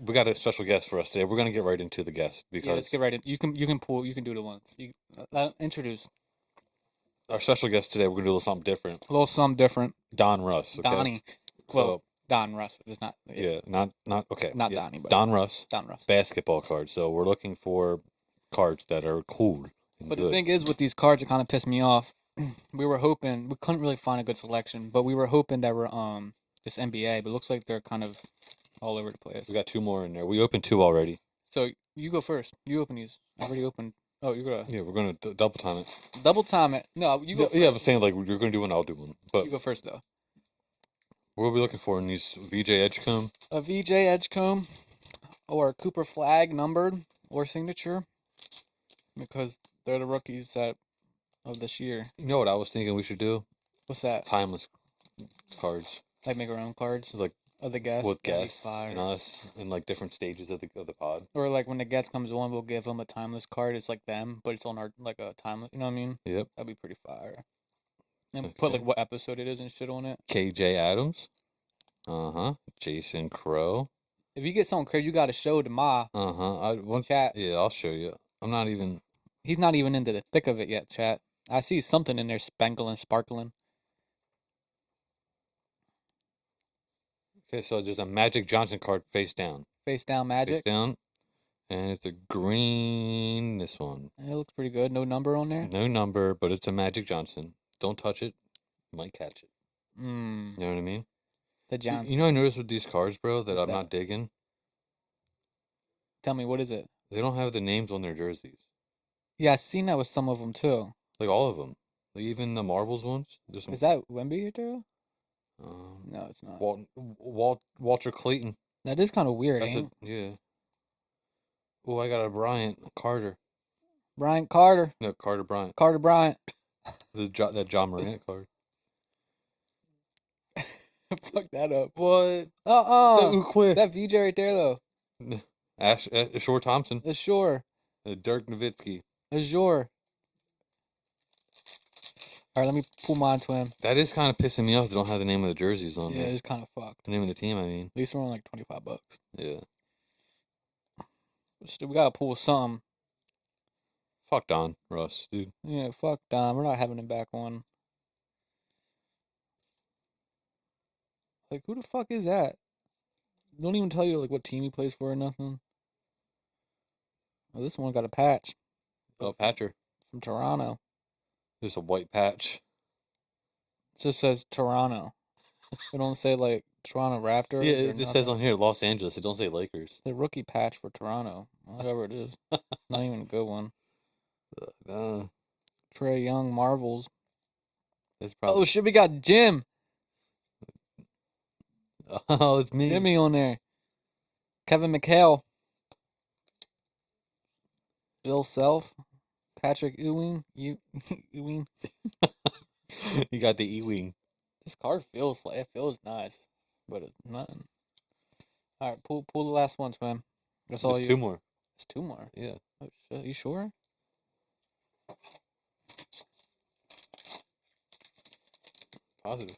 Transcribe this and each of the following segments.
we got a special guest for us today. We're gonna get right into the guest Yeah, let's because get right in. You can do the ones. Introduce our special guest today, we're gonna do a little something different. a little something different. Don Russ, okay? Donnie. Well, So Don Russ is not. yeah, not okay. Not Yeah. Donnie, but Don Russ, Don Russ. basketball cards. So we're looking for cards that are cool and But the good. thing is, with these cards, it kind of pissed me off. We couldn't really find a good selection, but we were hoping that were just NBA. But it looks like they're kind of all over the place. We got 2 more in there. We opened 2 already. So you go first. You open these. I already opened. Oh, you're gonna Yeah, we're gonna double time it. double time it. No, you go. Yeah, First. I'm saying like you're gonna do one, I'll do one. But You go first though. what are we looking for in these VJ Edgecombe? A VJ Edgecombe or a Cooper Flag numbered or signature because they're the rookies of this year. You know what I was thinking we should do? What's that? Timeless cards. Like make our own cards Like of the guest. with That'd be guests fire. and us in like different stages of the pod. Or like when the guest comes on, we'll give them a timeless card. It's like them, but it's on our like a timeless. You know what I mean? Yep. That'd be pretty fire. And put like what episode it is and shit on it. KJ Adams. Jason Crow. If you get something crazy, you got to show to Ma. Chat. Yeah, I'll show you. I'm not even. He's not even into the thick of it yet, chat. I see something in there spangling, sparkling. Okay, so there's a Magic Johnson card face down. Face down Magic. Face down. And it's a green, this one. It looks pretty good. No number on there? No number, but it's a Magic Johnson. Don't touch it. You might catch it. You know what I mean? The Johnson. You know, I noticed with these cards, bro, that I'm not digging. Tell me, what is it? They don't have the names on their jerseys. Yeah, I seen that with some of them too. Like all of them. Like even the Marvels ones. Is that Wemby too? No, it's not. Walter Clayton. That is kind of weird, Yeah. Oh, I got a Bryant Carter. Bryant Carter. No, Carter Bryant. Carter Bryant. That John Morant card. Fuck that up. What? That VJ right there though. Ashore Thompson. Ashore. Dirk Nowitzki. Azure. All right, let me pull mine to him. That is kind of pissing me off. They don't have the name of the jerseys on Yeah, it. it's kind of fucked. The name of the team, I mean. At least we're on like $25. Yeah. We gotta pull something. Fuck Don Russ, dude. Yeah, fuck Don. We're not having him back on. Like, who the fuck is that? Don't even tell you like what team he plays for or nothing. Oh, this one got a patch. Oh, Patcher. From Toronto. There's a white patch. It just says Toronto. It don't say like Toronto Raptors. Yeah, it just says on here Los Angeles. It don't say Lakers. The rookie patch for Toronto. Whatever it is. Not even a good one. Trae Young Marvels. That's probably... Oh shit, we got Jim. Oh, it's me. Jimmy on there. Kevin McHale. Bill Self. Patrick Ewing. Ewing. You got the Ewing. This card feels nice, but it's nothing. All right, pull the last one, man. That's all you. 2 more. It's 2 more. Yeah. Oh shit, you sure? Positive.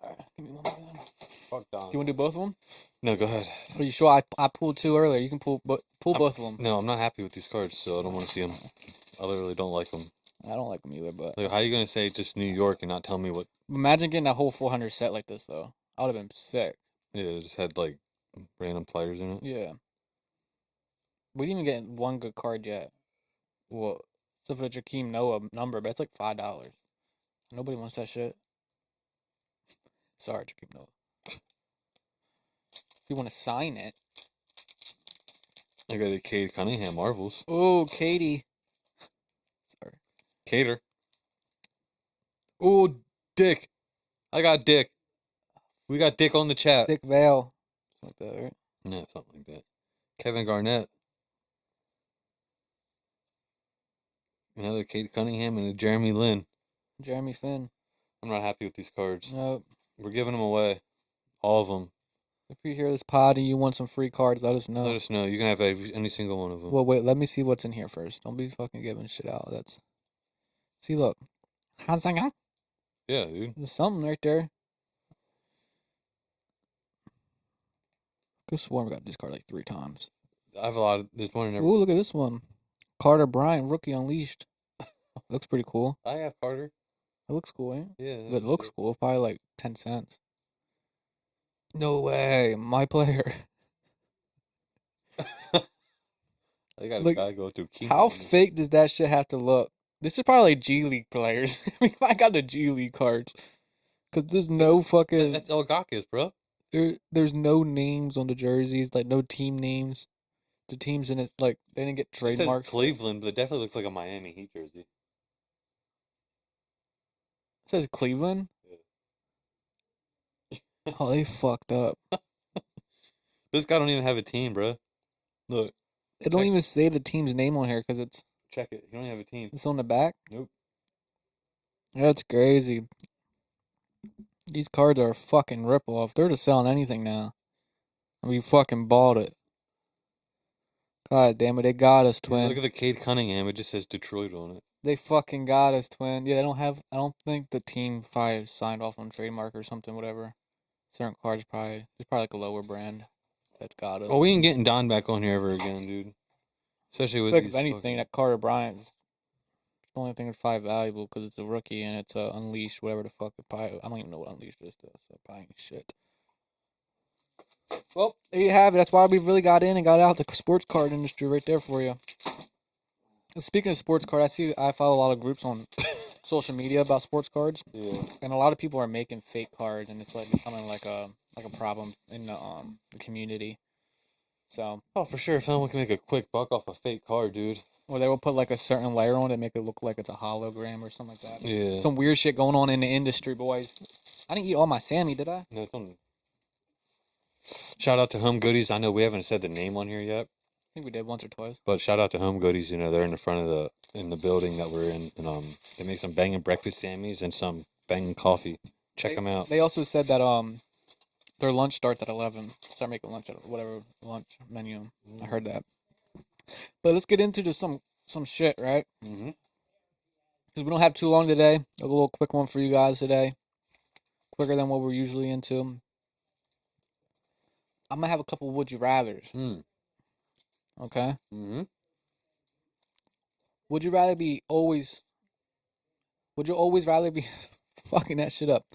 All right, give me one more. Fuck Don. Do you want to do both of them? No, go ahead. Are you sure? I pulled 2 earlier. You can pull both of them. No, I'm not happy with these cards, so I don't want to see them. I literally don't like them. I don't like them either, but Like, how are you gonna say just New York and not tell me what? Imagine getting that whole 400 set like this though. I would have been sick. Yeah, it just had like random players in it. Yeah. We didn't even get one good card yet. Well, except for the Jakeem Noah number, but it's like $5. Nobody wants that shit. Sorry, Jakeem Noah. If you want to sign it. I got a Cade Cunningham Marvels. Oh, Katie. Sorry. Cater. Oh, Dick. I got Dick. We got Dick on the chat. Dick Vale. Like that, right? Yeah, something like that. Kevin Garnett. Another Cade Cunningham and a Jeremy Lin. Jeremy Finn. I'm not happy with these cards. Nope. We're giving them away. All of them. If you hear this pod and you want some free cards, let us know. Let us know. You can have any single one of them. Well, wait. Let me see what's in here first. Don't be fucking giving shit out. That's... See, look. Yeah, dude. There's something right there. Could have sworn we got this card like 3 times. I have a lot of. There's one in every. Ooh, look at this one. Carter Bryant, Rookie Unleashed. Looks pretty cool. I have Carter. It looks cool, ain't it? Yeah. It looks cool. Probably like 10 cents. No way. My player. I got Look, to go through. How fake does that shit have to look? This is probably like G League players. I got the G League cards. Because there's no fucking... That's Elgakis, bro. There's no names on the jerseys. Like, no team names. The teams in it, like, they didn't get It says trademarks. Cleveland, but it definitely looks like a Miami Heat jersey. It says Cleveland? Yeah. Oh, they fucked up. This guy don't even have a team, bro. Look. It don't even say the team's name on here because it's... Check it. You don't have a team. It's on the back? Nope. That's crazy. These cards are a fucking ripoff. They're just selling anything now. We fucking bought it. God damn it, they got us, twin. Look at the Cade Cunningham. It just says Detroit on it. They fucking got us, twin. Yeah, they don't have... I don't think the team probably signed off on trademark or something, whatever. Certain cards probably... There's probably like a lower brand that got us. Well, we ain't getting Don back on here ever again, dude. Especially with Like, these if anything, fucking... that Carter Bryant's the only thing that's probably valuable because it's a rookie and it's Unleashed, whatever the fuck. It probably, I don't even know what Unleashed is, though, so probably ain't shit. Well, there you have it. That's why we really got in and got out the sports card industry right there for you. Speaking of sports card, I follow a lot of groups on social media about sports cards, Yeah. and a lot of people are making fake cards, and it's like becoming like a problem in the community. So, Oh, for sure. If someone can make a quick buck off a fake card, dude. or they will put like a certain layer on it, make it look like it's a hologram or something like that. Yeah. Some weird shit going on in the industry, boys. I didn't eat all my Sammy, did I? No, it's on... Shout out to Home Goodies. I know we haven't said the name on here yet, I think we did once or twice. but shout out to Home Goodies. You know, they're in the front of the building that we're in, and they make some banging breakfast Sammys and some banging coffee. Check them out. They also said that their lunch starts at 11. Start making lunch at whatever lunch menu. I heard that. But let's get into some shit, right? Mm-hmm. Because we don't have too long today. A little quick one for you guys today. Quicker than what we're usually into. I'm gonna have a couple would you rather's. Okay. Mm-hmm. Would you always rather be fucking that shit up?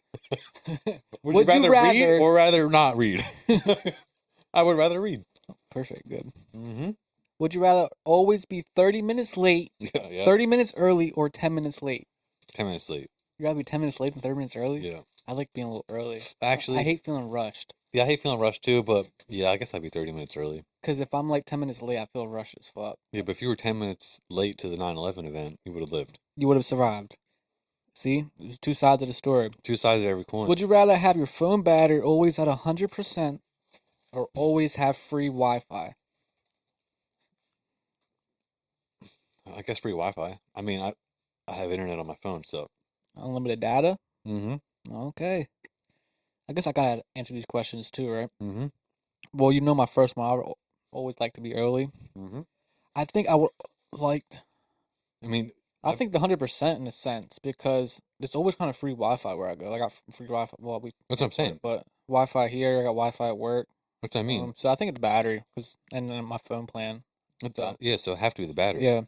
Would you rather read or rather not read? I would rather read. Perfect, good. Mm-hmm. Would you rather always be 30 minutes late, Yeah. 30 minutes early, or 10 minutes late? 10 minutes late. You'd rather be 10 minutes late than 30 minutes early? Yeah. I like being a little early. Actually, I hate feeling rushed. Yeah, I hate feeling rushed too, but yeah, I guess I'd be 30 minutes early. Because if I'm like 10 minutes late, I feel rushed as fuck. Yeah, but if you were 10 minutes late to the 9/11 event, you would have lived. You would have survived. See? There's 2 sides of the story. Two sides of every coin. Would you rather have your phone battery always at 100% or always have free Wi-Fi? I guess free Wi-Fi. I mean, I have internet on my phone, so. Unlimited data? Mm-hmm. Okay. I guess I gotta answer these questions too, right? Mm-hmm. Well, you know my first one. I would always like to be early. Mm-hmm. I think I would like... I mean... I think the 100% in a sense, because there's always kind of free Wi-Fi where I go. I got free Wi-Fi. Well, That's what I'm saying. But Wi-Fi here, I got Wi-Fi at work. That's what I mean. So I think it's battery, and then my phone plan. Yeah, so it have to be the battery. Yeah.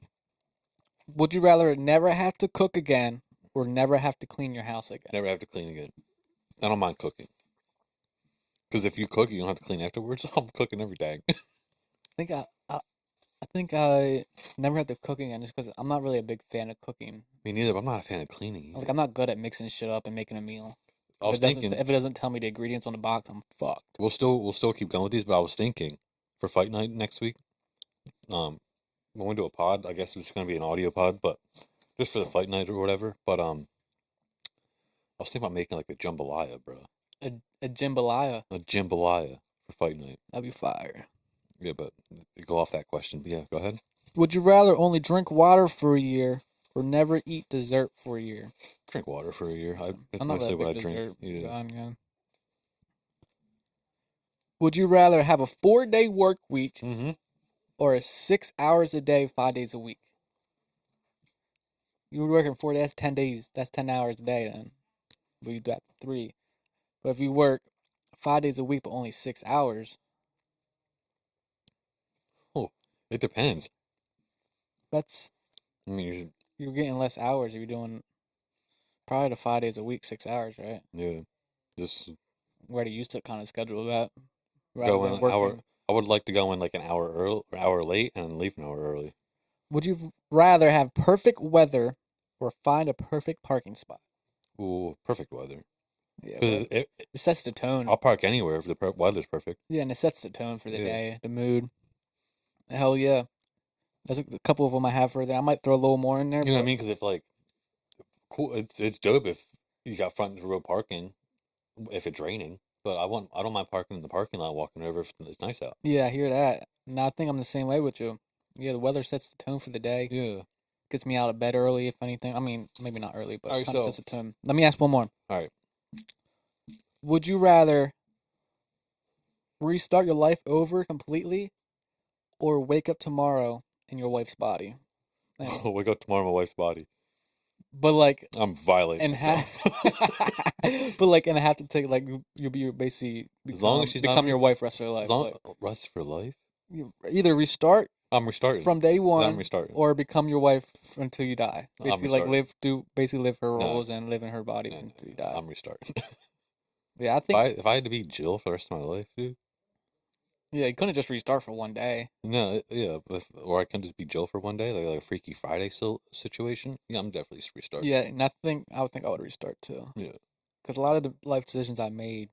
Would you rather never have to cook again or never have to clean your house again? Never have to clean again. I don't mind cooking. Because if you cook, you don't have to clean afterwards. I'm cooking every day. I think I never have to cook again just because I'm not really a big fan of cooking. Me neither, but I'm not a fan of cleaning either. Like, I'm not good at mixing shit up and making a meal. I was If thinking... it doesn't tell me the ingredients on the box, I'm fucked. We'll still keep going with these, but I was thinking for fight night next week, when we do a pod, I guess it's gonna be an audio pod, but just for the fight night or whatever. But I was thinking about making like a jambalaya, bro. A jambalaya. A jambalaya for fight night. That'd be fire. Yeah, but go off that question. But yeah, go ahead. Would you rather only drink water for a year or never eat dessert for a year? Drink water for a year. That's I'm not mostly a what I big drink. dessert Yeah. guy, yeah. Would you rather have a 4-day work week Mm-hmm. or a 6 hours a day, 5 days a week? You were working 4 days, 10 days. That's 10 hours a day then. But you do that for 3. But if you work 5 days a week but only 6 hours, It depends. That's I mean, you're getting less hours if you're doing probably the 5 days a week, 6 hours, right? yeah, just We already used to kind of schedule that rather go in than an hour. working. I would like to go in like an hour early, or hour late, and leave an hour early. Would you rather have perfect weather or find a perfect parking spot? Ooh, perfect weather. Yeah, Because it sets the tone. I'll park anywhere if the weather's perfect. Yeah, and it sets the tone for the Yeah. day, the mood. Hell yeah. There's a couple of them I have for there. I might throw a little more in there, You know what I but mean? Because if like, cool, it's dope if you got front row parking if it's raining. But I don't mind parking in the parking lot, walking over if it's nice out. yeah, I hear that. And I think I'm the same way with you. Yeah, the weather sets the tone for the day. Yeah. Gets me out of bed early, if anything. I mean, maybe not early, but Alright, kind of so sets the tone. Let me ask one more. all right. Would you rather restart your life over completely or wake up tomorrow in your wife's body? And, Wake up tomorrow in my wife's body. but like, I'm violating and have, myself. but like, and have to take like you'll be basically As long as become she's become not your wife rest of your as life. long Like rest for life. you either restart I'm restarting. from day I'm one restarting. or become your wife until you die. I'm Basically, like restarting. basically live her No, roles and live in her body no, until you die. I'm restarting. Yeah, I think If I had to be Jill for the rest of my life, dude. yeah, you couldn't just restart for one day. No, yeah, or I can just be Jill for one day, like a Freaky Friday situation. Yeah, I'm definitely restarting. Yeah, and I would think I would restart too. Yeah. Because a lot of the life decisions I made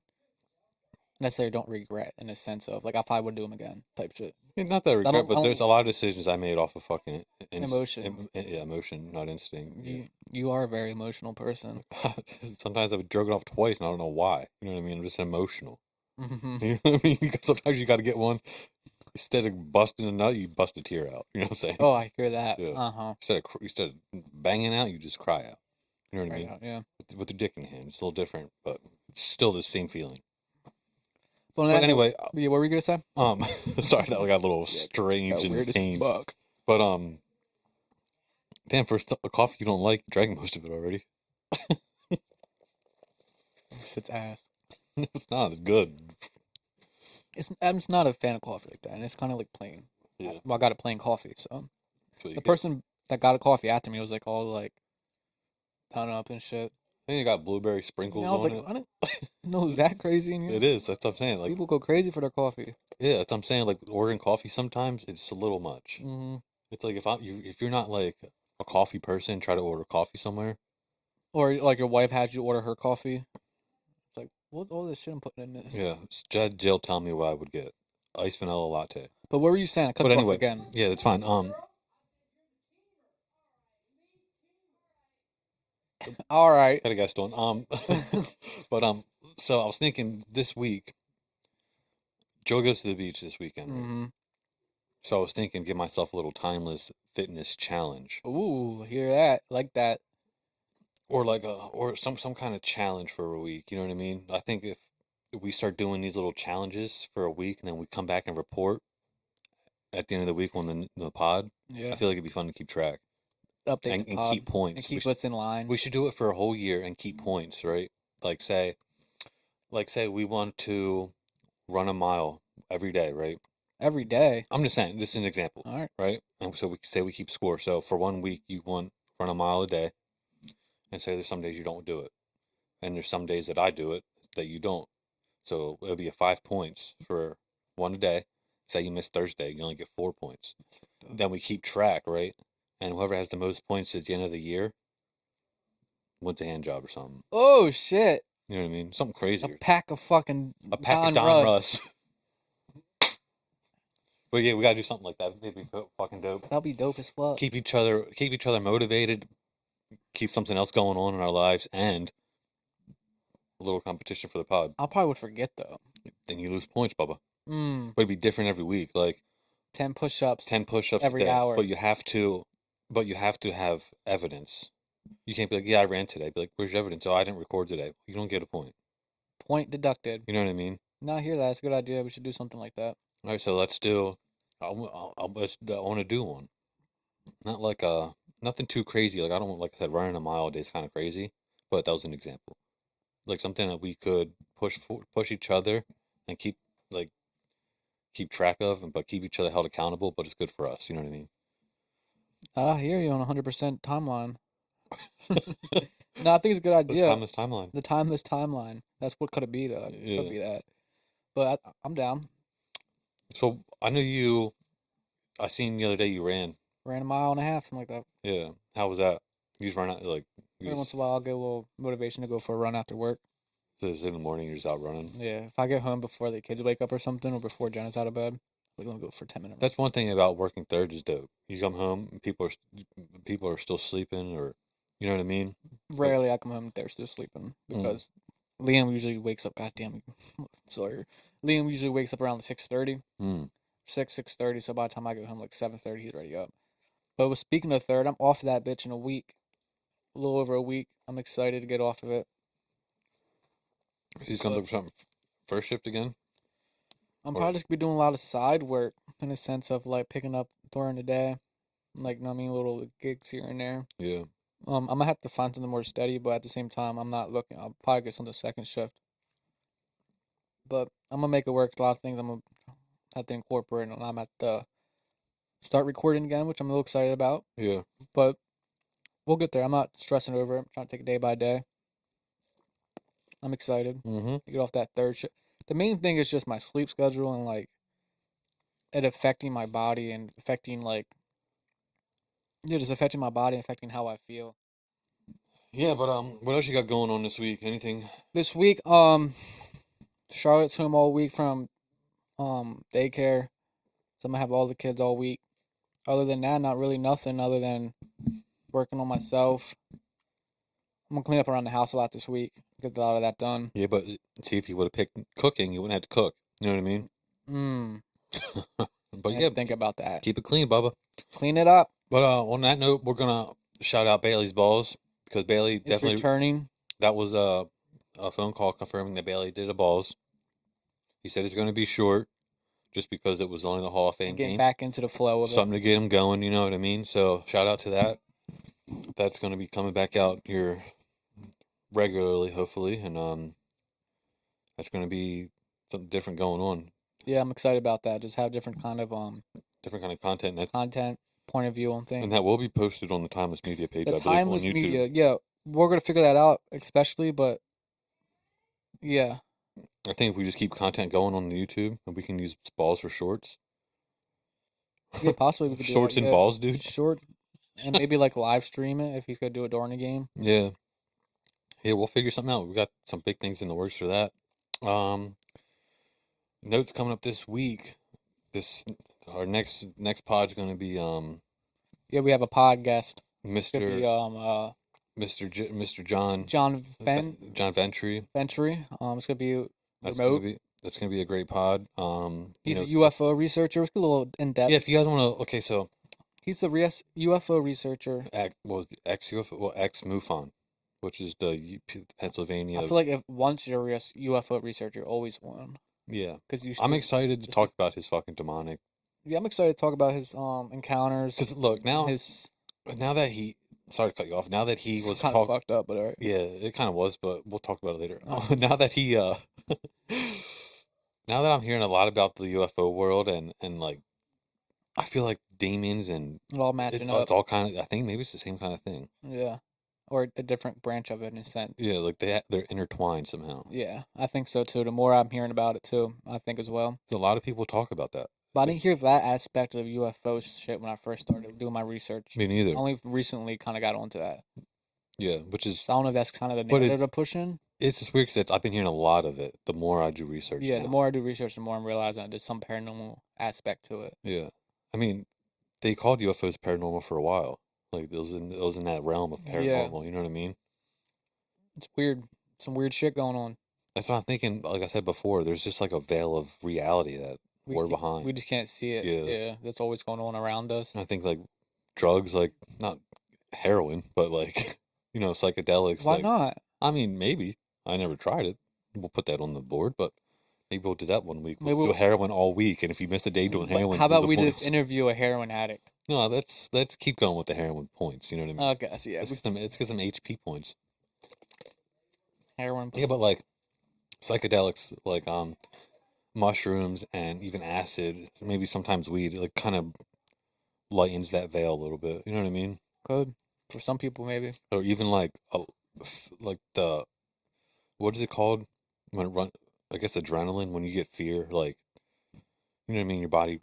necessarily don't regret in a sense of like I probably would do them again type shit. Not that I I regret, don't, I but there's don't a lot of decisions I made off of fucking emotion. yeah, emotion, not instinct. Yeah. You are a very emotional person. Sometimes I've jerked off twice and I don't know why. You know what I mean? I'm just emotional. Hmm. You know what I mean? Because sometimes you got to get one. Instead of busting a nut, you bust a tear out. You know what I'm saying? Oh, I hear that. Yeah. Uh-huh. Instead of banging out, you just cry out. You know what I Right mean? out, yeah. With the dick in hand, it's a little different, but it's still the same feeling. But on But that note, anyway, yeah, what were you gonna say? sorry that got a little Yeah, strange got and weird as tame. fuck. But damn, for a coffee you don't like, you drank most of it already. It's ass. It's not. It's good. I'm just not a fan of coffee like that, and it's kind of like plain. Yeah. Well, I got a plain coffee, so That's what you the get. person that got a coffee after me was like all like done up and shit. Then you got blueberry And sprinkles I was on like, it. I didn't know it was that crazy in here. It is. That's what I'm saying. Like, People go crazy for their coffee. yeah, that's what I'm saying. Like ordering coffee sometimes it's a little much. Hmm. It's like if you're not like a coffee person, try to order coffee somewhere. Or like your wife had you order her coffee. It's like, what all this shit I'm putting in this? Yeah, Jill tell me what I would get. Iced vanilla latte. But what were you saying? I cut But you off anyway, again. yeah, that's fine. All right. Got a guest on. But so I was thinking this week, Joe goes to the beach this weekend, right? Hmm. So I was thinking, give myself a little timeless fitness challenge, Ooh, hear that? Like that. or like or some kind of challenge for a week. You know what I mean? I think if we start doing these little challenges for a week, and then we come back and report at the end of the week on the pod, Yeah. I feel like it'd be fun to keep track Update the and pod keep points. and keep us in line. We should do it for a whole year and keep points, right? Like say we want to run a mile every day, right? Every day. I'm just saying, this is an example, All right. right? And so we say we keep score. So for 1 week, you want run a mile a day, and say there's some days you don't do it, and there's some days that I do it that you don't. So it'll be a 5 points for one a day. Say you miss Thursday, you only get 4 points. Then we keep track, right? And whoever has the most points at the end of the year wins a hand job or something. Oh shit. You know what I mean? Something A crazier. pack of fucking A pack Don of Don Russ. Russ. But yeah, we gotta do something like that. It'd be fucking dope. That'll be dope as fuck. Keep each other motivated. Keep something else going on in our lives, and a little competition for the pod. I probably would forget though. Then you lose points, Bubba. Mm. But it'd be different every week. Like 10 push-ups 10 push-ups every a day. hour. But you have to have evidence. You can't be like, yeah, I ran today. Be like, where's your evidence? Oh, I didn't record today. You don't get a point. Point deducted. You know what I mean? No, I hear that. It's a good idea. We should do something like that. All right, so let's do. I want to do one. Not like nothing too crazy. Like I don't like I said, running a mile a day is kind of crazy. But that was an example. Like something that we could push each other and keep like keep track of, but keep each other held accountable. But it's good for us. You know what I mean? I hear you on 100% timeline. No, I think it's a good idea. Timeless timeline. The timeless timeline. That's what could it be, though. It could be that. But I'm down. So I know you. I seen the other day you ran. Ran a mile and a half, something like that. Yeah. How was that? You just run out like. Every once in a while, I'll get a little motivation to go for a run after work. So it's in the morning. You're just out running. Yeah, if I get home before the kids wake up or something, or before Jenna's out of bed, we're gonna go for 10 minutes. That's one thing about working third is dope. You come home, and people are still sleeping, or you know what I mean. Rarely I come home and they're still sleeping because Liam usually wakes up. Goddamn, sorry. Liam usually wakes up around 6:30, 6:30. So by the time I get home, like 7:30, he's already up. But speaking of third, I'm off that bitch in a week, a little over a week. I'm excited to get off of it. He's coming up for something first shift again. I'm probably just gonna be doing a lot of side work in a sense of like picking up during the day, like you know what I mean, little gigs here and there. Yeah. I'm gonna have to find something more steady, but at the same time, I'm not looking. I'll probably get something second shift, but I'm gonna make it work. A lot of things I'm gonna have to incorporate, and I'm at the start recording again, which I'm a little excited about. Yeah. But we'll get there. I'm not stressing over it. I'm trying to take it day by day. I'm excited to get off that third shift. The main thing is just my sleep schedule and like it affecting my body and affecting like just affecting my body, affecting how I feel. Yeah, but what else you got going on this week? Anything? This week, Charlotte's home all week from daycare, so I'm gonna have all the kids all week. Other than that, not really nothing other than working on myself. I'm gonna clean up around the house a lot this week. Get a lot of that done. Yeah, but see, if you would have picked cooking, you wouldn't have to cook. You know what I mean? But yeah, think about that. Keep it clean, Bubba. Clean it up. But on that note, we're gonna shout out Bailey's balls because Bailey definitely returning. That was a phone call confirming that Bailey did a balls. He said it's going to be short, just because it was only the Hall of Fame game. Get back into the flow of something to get him going. You know what I mean? So shout out to that. That's going to be coming back out here regularly, hopefully, and that's going to be something different going on. Yeah, I'm excited about that. Just have different kind of content, point of view on things, and that will be posted on the Timeless Media page. The Timeless Media, yeah, we're gonna figure that out, especially, but yeah, I think if we just keep content going on the YouTube, and we can use balls for shorts. Yeah, possibly we could do shorts that, and balls, dude. Short, and maybe like live stream it if he's gonna do it during the game. Yeah, we'll figure something out. We got some big things in the works for that. Notes coming up this week. Our next pod's going to be yeah, we have a pod guest. Mr. John Ventry. It's gonna be remote. That's gonna be a great pod. He's a UFO researcher. It's a little in depth. Yeah, if you guys want to, okay, so he's the UFO researcher. Ex MUFON, which is the Pennsylvania. I feel like if once you're a UFO researcher, always one. Yeah, because I'm excited to talk about his fucking demonic. Yeah, I'm excited to talk about his encounters. Because look now that he. Sorry to cut you off. Now that he was kind of fucked up, but all right. Yeah, it kind of was, but we'll talk about it later. Now that he, now that I'm hearing a lot about the UFO world and like, I feel like Damien's and it all matching up. It's all kind of. I think maybe it's the same kind of thing. Yeah, or a different branch of it in a sense. Yeah, like they're intertwined somehow. Yeah, I think so too. The more I'm hearing about it too, I think as well. A lot of people talk about that. But I didn't hear that aspect of UFO shit when I first started doing my research. Me neither. Only recently kind of got onto that. Yeah, which is... So I don't know if that's kind of the narrative to push in. It's just weird because I've been hearing a lot of it the more I do research. Yeah, the more I do research, the more I'm realizing there's some paranormal aspect to it. Yeah. I mean, they called UFOs paranormal for a while. Like, it was in that realm of paranormal, you know what I mean? It's weird. Some weird shit going on. That's what I'm thinking. Like I said before, there's just like a veil of reality that we're behind. We just can't see it. Yeah, that's always going on around us. And I think like drugs, like not heroin, but like psychedelics. Why not? I mean, maybe. I never tried it. We'll put that on the board, but maybe we'll do that one week. We'll do heroin all week, and if you miss a day doing heroin, how about we just interview a heroin addict? No, let's keep going with the heroin points. You know what I mean? Okay, so yeah, it's get some HP points. Heroin. Yeah, but like psychedelics, like mushrooms and even acid, maybe sometimes weed, like kind of lightens that veil a little bit. You know what I mean? Could. For some people, maybe. Or even like like the what is it called when it run? I guess adrenaline when you get fear, like you know what I mean. Your body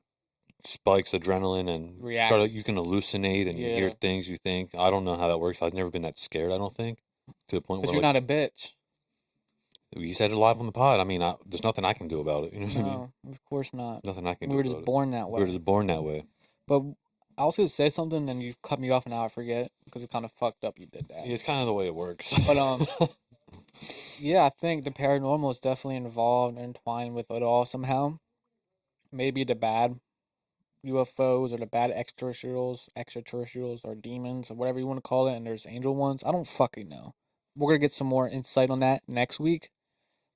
spikes adrenaline and you Reacts. can hallucinate and you hear Yeah. things you think. I don't know how that works. I've never been that scared. I don't think to the point Because where you're like not a bitch. you said it live on the pod. I mean, there's nothing I can do about it. You know what I mean? No, of course not. Nothing I can We do were just about it. born that We were way. just born that way. But I was going to say something and you cut me off and now I forget because it kind of fucked up you did that. Yeah, it's kind of the way it works. But, yeah, I think the paranormal is definitely involved and entwined with it all somehow. Maybe the bad UFOs or the bad extraterrestrials or demons or whatever you want to call it, and there's angel ones. I don't fucking know. We're gonna get some more insight on that next week.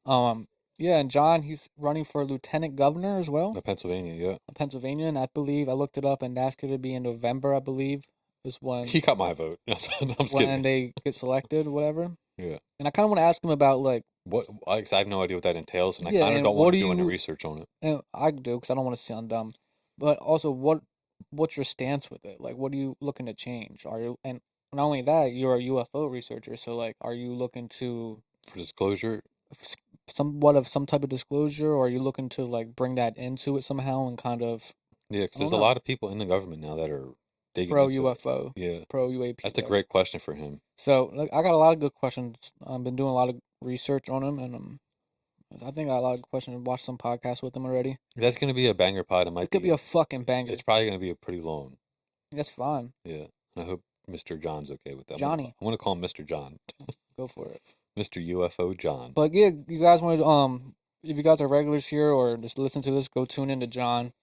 Um, yeah, and John, he's running for lieutenant governor as well, Pennsylvania, yeah. of Pennsylvania, and I believe I looked it up, and that's gonna be in November, I believe, is when He got my vote. No, I'm just when kidding. they get selected or whatever. Yeah. And I kind of want to ask him about like, What? I have no idea what that entails, and I yeah, kind of and don't what want do to do any you? research on it. And I do because I don't want to sound dumb, but also what's your stance with it? Like, what are you looking to change? Are you and not only that, you're a UFO researcher, so like, are you looking to For disclosure, somewhat of some type of disclosure, or are you looking to like bring that into it somehow and kind of yeah, because I there's don't a know lot of people in the government now that are digging pro into it. UFO, Yeah, pro UAP, that's a whatever. great question for him. So like, I got a lot of good questions. I've been doing a lot of research on them, and I think I got a lot of questions. Watched some podcasts with them already. That's gonna be a banger pod. It It might could be be. a fucking banger. It's probably gonna be a pretty long. That's fine, Yeah, and I hope Mr. John's okay with that. Johnny. I'm gonna call him Mr. John, Go for it. Mr. UFO John. But yeah, you guys want to if you guys are regulars here or just listen to this, go tune into John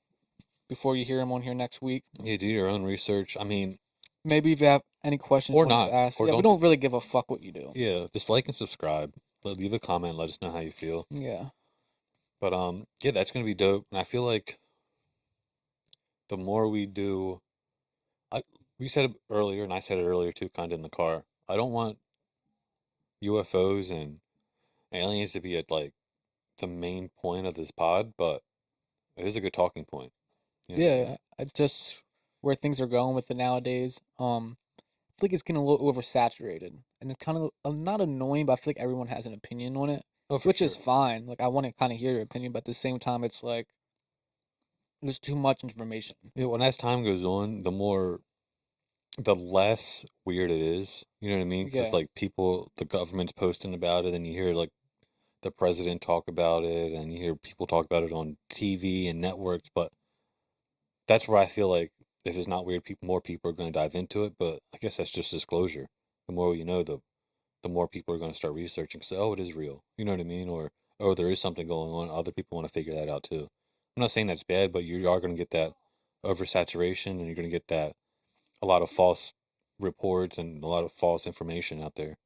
before you hear him on here next week. Yeah, do your own research. I mean, Maybe if you have any questions or you want us not, to ask. or Yeah, we don't. don't really give a fuck what you do. Yeah, just like and subscribe. Leave a comment. Let us know how you feel. Yeah. But yeah, that's gonna be dope. And I feel like the more we do, I we said it earlier, and I said it earlier too, kind of in the car. I don't want UFOs and aliens to be at like the main point of this pod, but it is a good talking point. You know what I mean? Yeah, it's just where things are going with it nowadays. I feel like it's getting a little oversaturated. And it's kind of not annoying, but I feel like everyone has an opinion on it, Oh, for which sure. is fine. Like I want to kind of hear your opinion, but at the same time it's like there's too much information. Yeah, when as time goes on, the less weird it is. You know what I mean? Because Yeah. like the government's posting about it, and you hear like the president talk about it, and you hear people talk about it on TV and networks. But that's where I feel like if it's not weird, more people are going to dive into it. But I guess that's just disclosure. The more you know, the more people are going to start researching. So, oh, it is real. You know what I mean? Or oh, there is something going on. Other people want to figure that out too. I'm not saying that's bad, but you are going to get that oversaturation, and you're going to get that a lot of false reports and a lot of false information out there.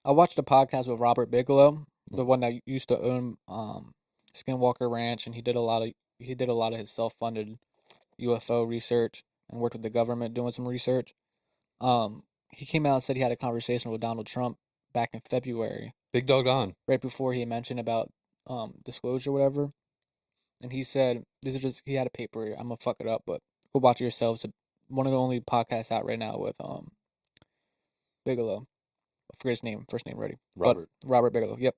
I watched a podcast with Robert Bigelow, the Mm. one that used to own Skinwalker Ranch, and he did a lot of his self-funded UFO research and worked with the government doing some research. He came out and said he had a conversation with Donald Trump back in February, Big dog on. right before he mentioned about disclosure or whatever. And he said, "This is just he had a paper here. I'm gonna fuck it up, but go watch it yourselves." One of the only podcasts out right now with Bigelow. I forget his name, first name ready. Robert. But Robert Bigelow, yep.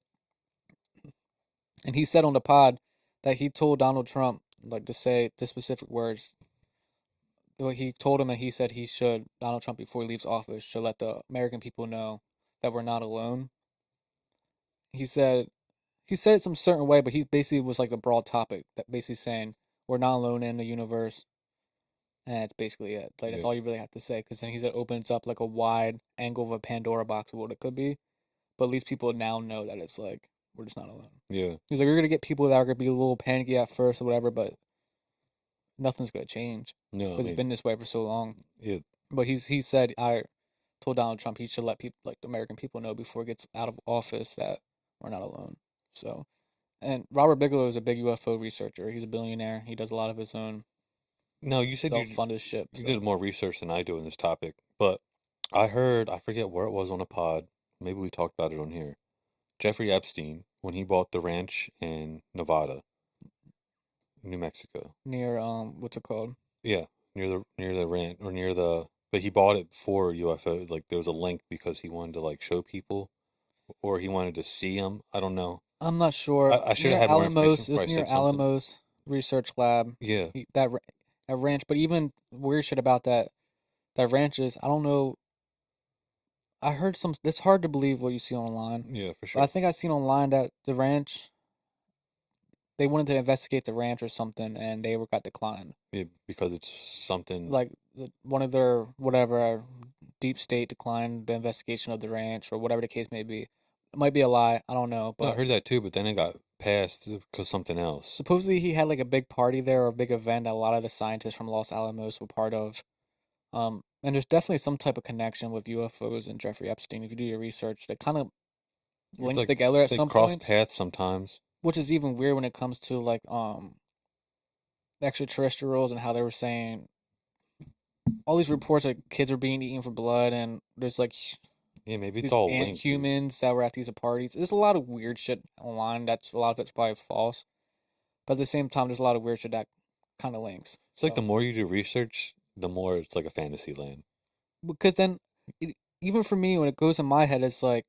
And he said on the pod that he told Donald Trump like to say the specific words. He told him and he said Donald Trump before he leaves office should let the American people know that we're not alone. He said it some certain way, but he basically was like a broad topic that basically saying we're not alone in the universe, and that's basically it. Like that's Yeah. all you really have to say, because then he said it opens up like a wide angle of a Pandora box of what it could be, but at least people now know that it's like we're just not alone. Yeah. He's like, you're gonna get people that are gonna be a little panicky at first or whatever, but nothing's gonna change No, I because it's mean, been this way for so long. yeah. But he said I told Donald Trump he should let people like the American people know before he gets out of office that we're not alone. So, and Robert Bigelow is a big UFO researcher. He's a billionaire. He does a lot of his own No, you said self-funded shit. you So. did more research than I do in this topic, but I forget where it was on a pod. Maybe we talked about it on here. Jeffrey Epstein, when he bought the ranch in Nevada, New Mexico. near what's it called? Yeah, near the ranch or near the. But he bought it for UFO. Like there was a link because he wanted to like show people, or he wanted to see them. I don't know. I'm not sure. I should have Near had more information Alamos before is I near said something. Alamos Research Lab. Yeah, That ranch, but even weird shit about that ranch is I don't know. I heard some. It's hard to believe what you see online, yeah, for but I sure. think I seen online that the ranch they wanted to investigate the ranch or something, and they got declined. Yeah, because it's something. Like one of their whatever deep state declined the investigation of the ranch or whatever the case may be. It might be a lie. I don't know, No, I but heard that too, but then it got passed because something else. supposedly he had like a big party there or a big event that a lot of the scientists from Los Alamos were part of. And there's definitely some type of connection with UFOs and Jeffrey Epstein. If you do your research, that kind of It's links like together at they some cross points, paths sometimes. which is even weird when it comes to like extraterrestrials and how they were saying all these reports that kids are being eaten for blood and there's like Yeah, maybe it's these all ant linked, dude. humans that were at these parties. There's a lot of weird shit online. That's a lot of it's probably false, but at the same time, there's a lot of weird shit that kind of links. It's like the So more you do research, the more it's like a fantasy land. because then, even for me, when it goes in my head, it's like,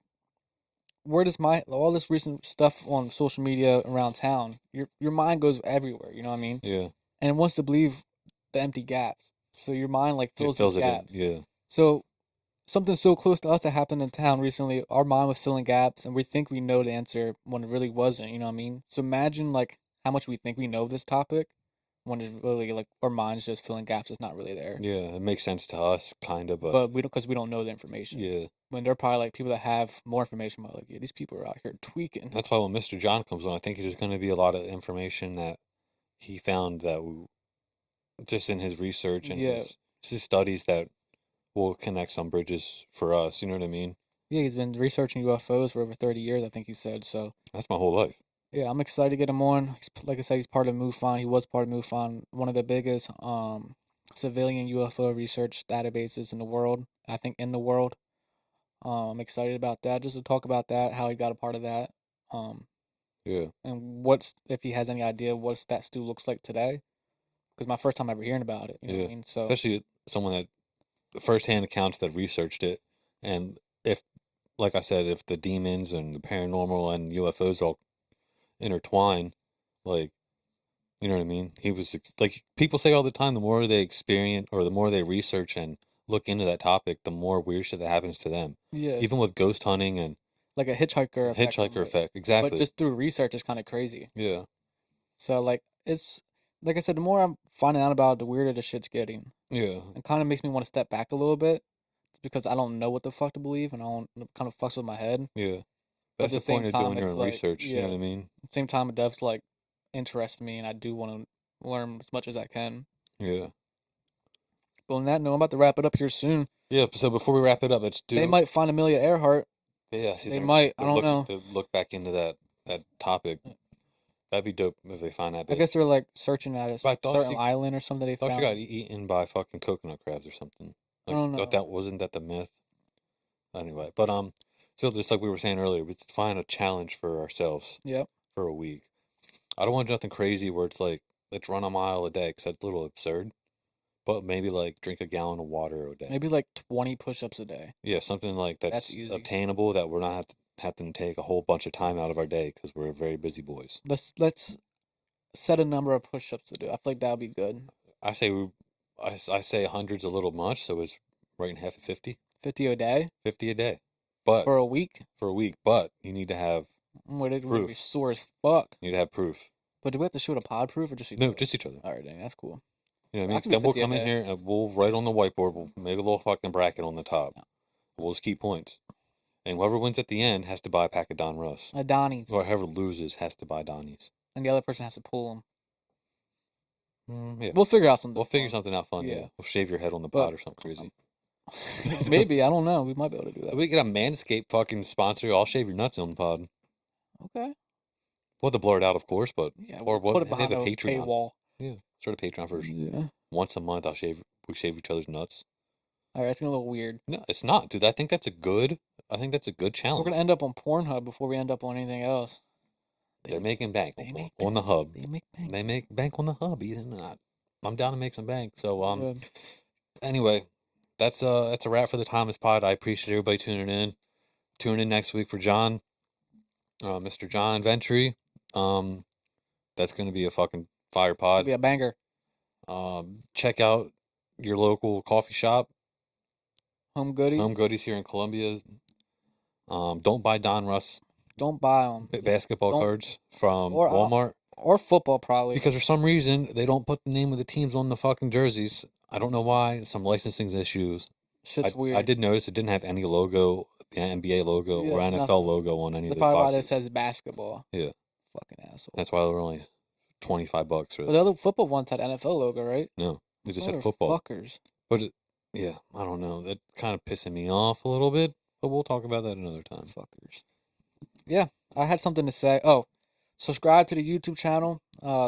where does my all this recent stuff on social media around town? Your mind goes everywhere. You know what I mean? Yeah, And it wants to believe the empty gaps. So your mind like it fills those fills it in. gaps. Yeah, So something so close to us that happened in town recently, our mind was filling gaps, and we think we know the answer when it really wasn't. You know what I mean? So imagine like how much we think we know of this topic when it's really like our mind's just filling gaps. It's not really there, yeah, it makes sense to us, kind of, but but we don't because we don't know the information. yeah. When they're probably like people that have more information about like yeah, these people are out here tweaking. That's why when Mr. John comes on, I think there's going to be a lot of information that he found that just in his research and Yeah, his studies that will connect some bridges for us. You know what I mean? yeah, he's been researching UFOs for over 30 years, I think he said. So That's my whole life. yeah, I'm excited to get him on. Like I said, he's part of MUFON. He was part of MUFON, one of the biggest civilian UFO research databases in the world. I think in the world. I'm excited about that. Just to talk about that, how he got a part of that, um, Yeah, and what's if he has any idea what that stew looks like today. Because my first time ever hearing about it. You know what yeah. I mean? So Especially someone that firsthand accounts that researched it, and if, like I said, if the demons and the paranormal and UFOs all intertwine, like, you know what I mean? He was like people say all the time, the more they experience or the more they research and look into that topic, the more weird shit that happens to them. yeah, Even with ghost hunting and like a hitchhiker effect hitchhiker almost. effect, But exactly. just through research, it's kind of crazy. Yeah, So like it's like I said, the more I'm finding out about it, the weirder the shit's getting. yeah, It kind of makes me want to step back a little bit because I don't know what the fuck to believe and I don't it kind of fucks with my head. yeah. But at That's the the same point of time, doing it's your like, research. You know yeah, what I mean? same time it does like interest me and I do want to learn as much as I can. Yeah, But on that note, I'm about to wrap it up here soon. yeah. So before we wrap it up, let's They do. might find Amelia Earhart. Yeah, see, They might. I they're don't looking know. to look back into that topic. That'd be dope if they find that I bitch. guess they're like searching at a But I certain island or something they thought she got found. eaten by fucking coconut crabs or something. I Like, don't thought know. that wasn't that the myth. Anyway, but so just like we were saying earlier, let's find a challenge for ourselves Yep. for a week. I don't want nothing crazy where it's like let's run a mile a day because that's a little absurd. But maybe like drink a gallon of water a day. Maybe like 20 push-ups a day. Yeah, something like That's that's easy. obtainable that we're not having to take a whole bunch of time out of our day because we're very busy boys. Let's set a number of push-ups to do. I feel like that would be good. I say I say 100's a little much, so it's right in half of 50. 50 a day 50 a day. But for a week. for a week, but you need to have We're gonna be proof. sore as fuck. You need to have proof. But do we have to shoot a pod proof or just each No, other? just each other. All right, dang, that's cool. You know what I I mean? can do Then we'll 50 a come in day. here and we'll write on the whiteboard. We'll make a little fucking bracket on the top. We'll just keep points. And whoever wins at the end has to buy a pack of Don Russ. Donnie's. Or whoever loses has to buy Donnie's. And the other person has to pull them. Yeah. We'll figure out something. We'll figure fun. something out fun, yeah. Yeah. We'll shave your head on the But pod or something crazy. maybe I don't know. We might be able to do that. We get a Manscaped fucking sponsor. I'll shave your nuts on the pod. Okay. We'll have to blur it out, of course, but Yeah. or We'll what? put it They have behind a a Patreon. paywall. Yeah, start a Patreon version. Yeah. Once a month, we shave each other's nuts. All right. It's getting a little weird. No, it's not, dude. I think that's a good We're challenge. gonna end up on Pornhub before we end up on anything else. They're making bank They make on the hub. They make bank. They make bank on the hub, Ethan. I'm down to make some bank. So Yeah. anyway, that's a wrap for the Thomas Pod. I appreciate everybody tuning in. Tune in next week for John, Mr. John Ventry. That's gonna be a fucking fire It'll pod. be a banger. Check out your local coffee shop, Home Goodies. Home Goodies here in Columbia. Don't buy Don Russ Don't buy them. basketball Don't- cards from or, Walmart or football probably. because for some reason they don't put the name of the teams on the fucking jerseys. I don't know why. Some licensing issues. Shit's weird. I did notice it didn't have any logo, the NBA logo or Yeah, NFL logo on any of That's the probably why it boxes. says basketball. Yeah. Fucking asshole. That's why they were only $25 for But that. the other football ones had NFL logo, right? No, they just had football. Fuckers. But yeah, I don't know. That kind of pissing me off a little bit. But we'll talk about that another time. Fuckers. Yeah, I had something to say. Oh, subscribe to the YouTube channel,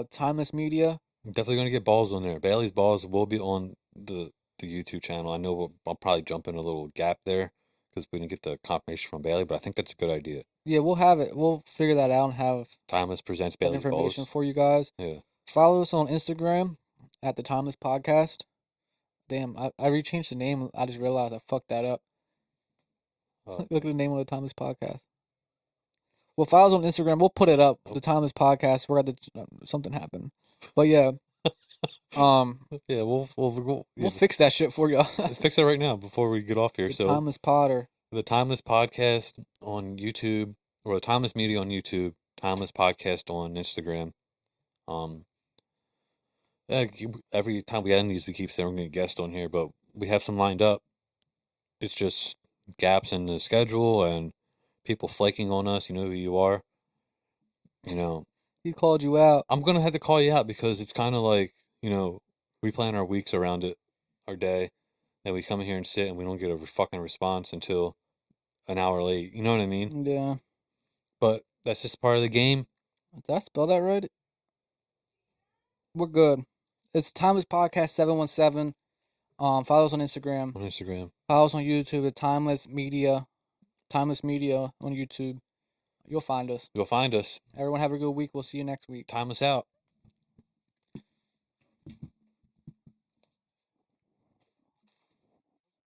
Timeless Media. I'm definitely gonna get balls on there. Bailey's balls will be on the YouTube channel. I know I'll probably jump in a little gap there because we didn't get the confirmation from Bailey, but I think that's a good idea. Yeah, we'll have it. We'll figure that out and have Timeless presents that Bailey's information balls. for you guys. Yeah. Follow us on Instagram at the Timeless Podcast. Damn, I rechanged the name. I just realized I fucked that up. Oh. Look at the name of the Timeless Podcast. Well, follow us on Instagram. We'll put it up. The Timeless Podcast. We're at the something happened, but yeah. Yeah, we'll fix that shit for y'all. let's fix it right now before we get off here. The So Timeless Potter. the Timeless Podcast on YouTube, or the Timeless Media on YouTube, Timeless Podcast on Instagram. Every time we end these, we keep saying we're going to guest on here, but we have some lined up. It's just gaps in the schedule and people flaking on us. You know who you are. You know, He called you out. I'm going to have to call you out because it's kind of like, you know, we plan our weeks around it, our day. Then we come in here and sit and we don't get a fucking response until an hour late. You know what I mean? Yeah. But that's just part of the game. Did I spell that right? We're good. It's Timeless Podcast 717. Follow us on Instagram. On Instagram. Follow us on YouTube. The Timeless Media on YouTube. You'll find us. You'll find us. Everyone have a good week. We'll see you next week. Timeless out.